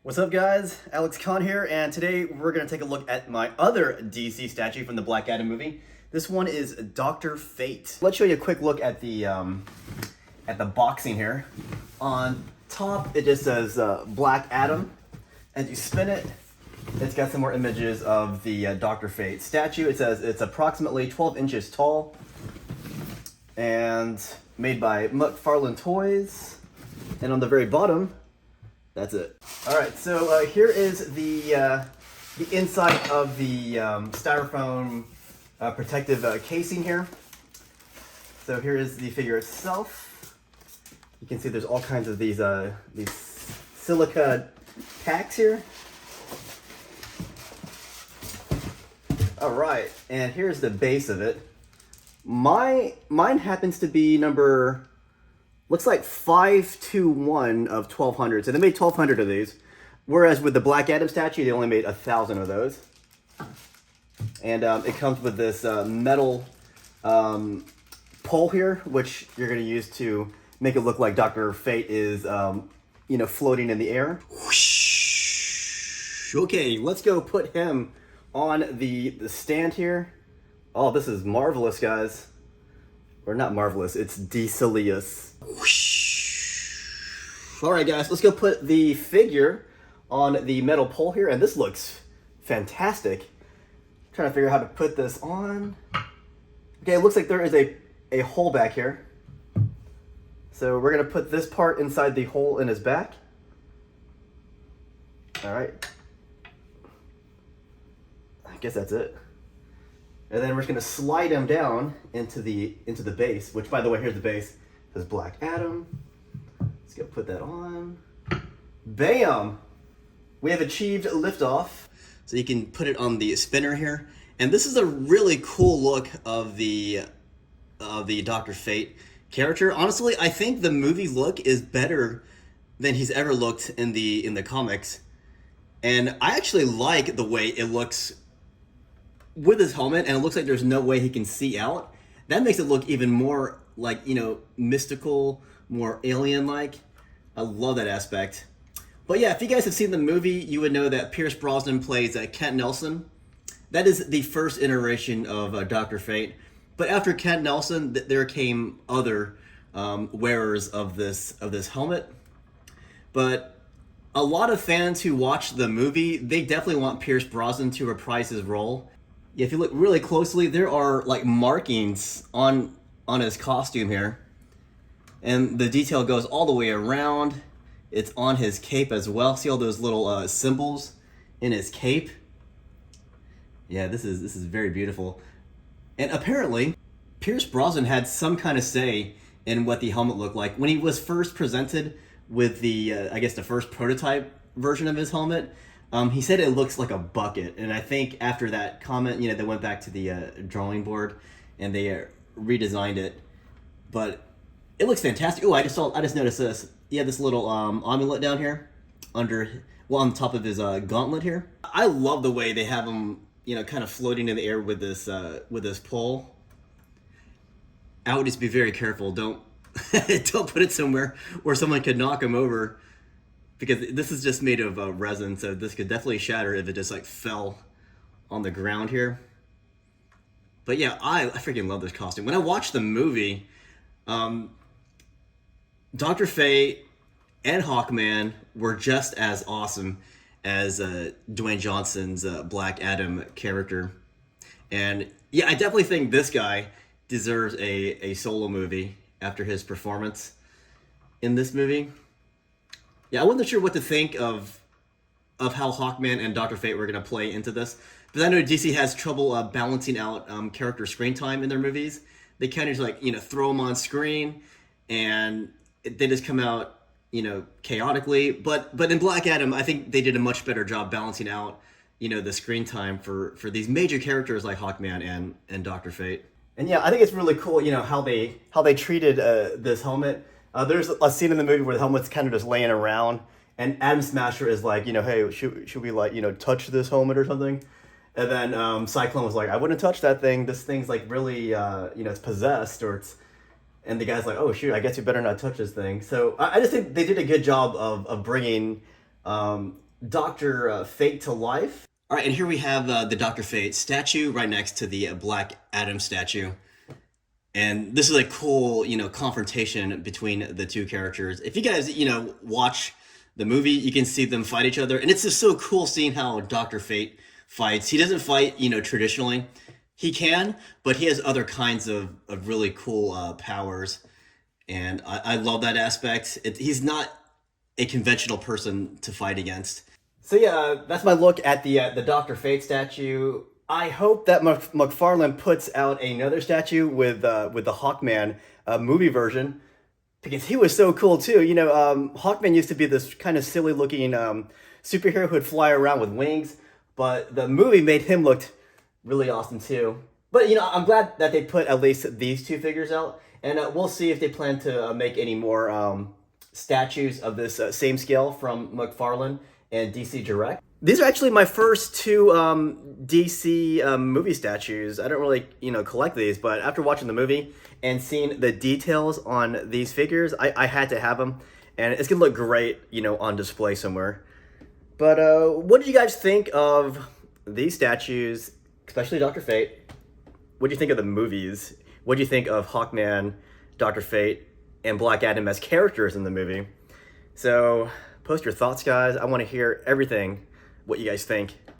What's up guys, Alex Khan here, and today we're going to take a look at my other DC statue from the Black Adam movie. This one is Dr. Fate. Let's show you a quick look at the boxing here. On top it just says Black Adam. As you spin it, it's got some more images of the Dr. Fate statue. It says it's approximately 12 inches tall and made by McFarlane Toys. And on the very bottom, that's it. All right, so here is the inside of the styrofoam protective casing here. So here is the figure itself. You can see there's all kinds of these silica packs here. All right, and here's the base of it. Mine happens to be number, looks like 521 of 1200. So they made 1200 of these. Whereas with the Black Adam statue, they only made 1,000 of those. And it comes with this metal pole here, which you're going to use to make it look like Dr. Fate is, floating in the air. Whoosh. Okay, let's go put him on the stand here. Oh, this is marvelous, guys. Or not marvelous, it's decilious. All right, guys, let's go put the figure on the metal pole here, and this looks fantastic. I'm trying to figure out how to put this on. Okay, it looks like there is a hole back here. So we're gonna put this part inside the hole in his back. All right. I guess that's it. And then we're just gonna slide him down into the base, which, by the way, here's the base. It says Black Adam. Let's go put that on. Bam! We have achieved liftoff. So you can put it on the spinner here. And this is a really cool look of the Dr. Fate character. Honestly, I think the movie look is better than he's ever looked in the comics. And I actually like the way it looks with his helmet, and it looks like there's no way he can see out. That makes it look even more like, mystical, more alien-like. I love that aspect. But yeah, if you guys have seen the movie, you would know that Pierce Brosnan plays Kent Nelson. That is the first iteration of Dr. Fate. But after Kent Nelson, there came other wearers of this helmet. But a lot of fans who watched the movie, they definitely want Pierce Brosnan to reprise his role. If you look really closely, there are like markings on his costume here. And the detail goes all the way around. It's on his cape as well. See all those little symbols in his cape? Yeah, this is very beautiful. And apparently, Pierce Brosnan had some kind of say in what the helmet looked like. When he was first presented with the first prototype version of his helmet, he said it looks like a bucket. And I think after that comment, they went back to the drawing board and they redesigned it. But it looks fantastic. Oh, I just noticed this. He had this little amulet down here on top of his gauntlet here. I love the way they have him, kind of floating in the air with this pole. I would just be very careful. Don't put it somewhere where someone could knock him over, because this is just made of resin, so this could definitely shatter if it just like fell on the ground here. But yeah, I freaking love this costume. When I watched the movie, Dr. Fate and Hawkman were just as awesome as Dwayne Johnson's Black Adam character. And yeah, I definitely think this guy deserves a solo movie after his performance in this movie. Yeah, I wasn't sure what to think of how Hawkman and Dr. Fate were going to play into this. Because I know DC has trouble balancing out character screen time in their movies. They kind of just throw them on screen and they just come out, chaotically. But in Black Adam, I think they did a much better job balancing out, the screen time for these major characters like Hawkman and Dr. Fate. And yeah, I think it's really cool, how they treated this helmet. There's a scene in the movie where the helmet's kind of just laying around, and Atom Smasher is like, hey, should we touch this helmet or something? And then Cyclone was like, I wouldn't touch that thing. This thing's like really, it's possessed, or it's. And the guy's like, oh shoot, I guess you better not touch this thing. So I just think they did a good job of bringing Dr. Fate to life. All right, and here we have the Dr. Fate statue right next to the Black Adam statue. And this is a cool, confrontation between the two characters. If you guys, watch the movie, you can see them fight each other. And it's just so cool seeing how Dr. Fate fights. He doesn't fight, traditionally. He can, but he has other kinds of really cool powers. And I love that aspect. He's not a conventional person to fight against. So yeah, that's my look at the Dr. Fate statue. I hope that McFarlane puts out another statue with the Hawkman movie version, because he was so cool too. Hawkman used to be this kind of silly looking superhero who'd fly around with wings, but the movie made him look really awesome too. But I'm glad that they put at least these two figures out, and we'll see if they plan to make any more statues of this same scale from McFarlane and DC Direct. These are actually my first two DC movie statues. I don't really, collect these, but after watching the movie and seeing the details on these figures, I had to have them, and it's gonna look great, on display somewhere. But what did you guys think of these statues, especially Dr. Fate? What do you think of the movies? What do you think of Hawkman, Dr. Fate, and Black Adam as characters in the movie? So post your thoughts, guys. I want to hear everything, what you guys think.